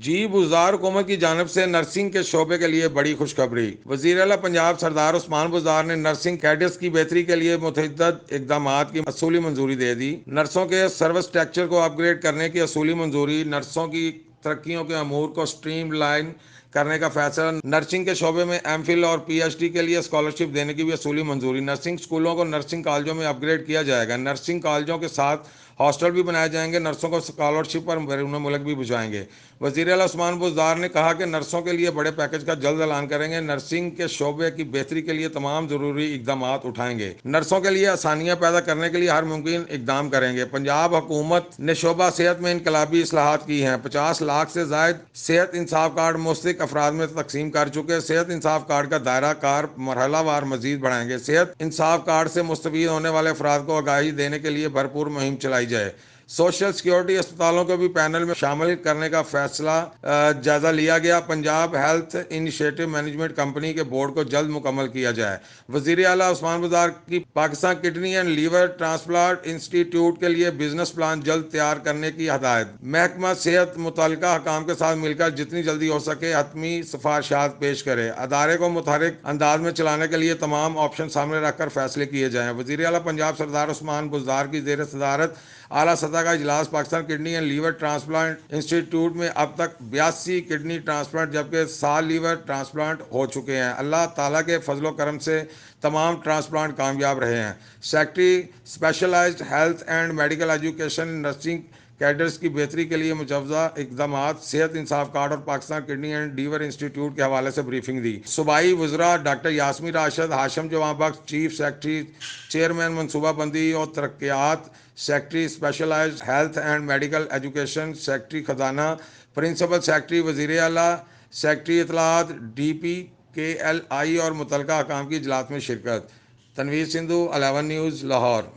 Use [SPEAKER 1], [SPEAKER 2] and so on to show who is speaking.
[SPEAKER 1] جی بزدار حکومت کی جانب سے نرسنگ کے شعبے کے لیے بڑی خوشخبری۔ وزیر اعلیٰ پنجاب سردار عثمان بزدار نے نرسنگ کیڈرز کی بہتری کے لیے متعدد اقدامات کی اصولی منظوری دے دی۔ نرسوں کے سروس اسٹرکچر کو اپ گریڈ کرنے کی اصولی منظوری، نرسوں کی ترقیوں کے امور کو سٹریم لائن کرنے کا فیصلہ، نرسنگ کے شعبے میں ایم فل اور پی ایچ ڈی کے لیے اسکالرشپ دینے کی بھی اصولی منظوری، نرسنگ اسکولوں کو نرسنگ کالجوں میں اپ گریڈ کیا جائے گا، نرسنگ کالجوں کے ساتھ ہاسٹل بھی بنائے جائیں گے، نرسوں کو اسکالرشپ پر بیرون ملک بھی بھجوائیں گے۔ وزیر اعلیٰ عثمان بزدار نے کہا کہ نرسوں کے لیے بڑے پیکج کا جلد اعلان کریں گے، نرسنگ کے شعبے کی بہتری کے لیے تمام ضروری اقدامات اٹھائیں گے، نرسوں کے لیے آسانیاں پیدا کرنے کے لیے ہر ممکن اقدام کریں گے۔ پنجاب حکومت نے شعبہ صحت میں انقلابی اصلاحات کی ہیں، 50 لاکھ سے زائد صحت انصاف کارڈ مستحق افراد میں تقسیم کر چکے، صحت انصاف کارڈ کا دائرہ کار مرحلہ وار مزید بڑھائیں گے، صحت انصاف کارڈ سے مستفید ہونے والے افراد کو آگاہی دینے کے لیے بھرپور مہم چلائی جائے۔ سوشل سیکیورٹی اسپتالوں کو بھی پینل میں شامل کرنے کا فیصلہ جائزہ لیا گیا۔ Punjab health initiative management company کے بورڈ کو جلد مکمل کیا جائے۔ وزیر اعلیٰ عثمان بزدار کی Pakistan kidney and liver transplant institute کے لیے بزنس پلان جلد تیار کرنے کی ہدایت۔ محکمہ صحت متعلقہ حکام کے ساتھ مل کر جتنی جلدی ہو سکے حتمی سفارشات پیش کرے، ادارے کو متحرک انداز میں چلانے کے لیے تمام آپشن سامنے رکھ کر فیصلے کیے جائیں۔ وزیر اعلیٰ پنجاب سردار عثمان بزدار کی زیر صدارت اعلیٰ سطح کا اجلاس Pakistan kidney and liver transplant institute میں اب تک 82 کڈنی ٹرانسپلانٹ جبکہ 7 لیور ٹرانسپلانٹ ہو چکے ہیں۔ اللہ تعالیٰ کے فضل و کرم سے تمام ٹرانسپلانٹ کامیاب رہے ہیں۔ Secretary specialised health and medical education nursing cadres کی بہتری کے لیے مجوزہ اقدامات، صحت انصاف کارڈ اور پاکستان کڈنی اینڈ لیور انسٹی ٹیوٹ کے حوالے سے بریفنگ دی۔ صوبائی وزراء ڈاکٹر یاسمین راشد، ہاشم جوان بخش، چیف سیکرٹری چیئرمین منصوبہ بندی اور ترقیات، secretary specialised health and medical education, secretary خزانہ، پرنسپل سیکرٹری وزیر اعلیٰ، سیکرٹری اطلاعات ڈی پی کے ایل آئی اور متعلقہ حکام کی اجلاس میں شرکت۔ تنویر سندھو، 11 نیوز، لاہور۔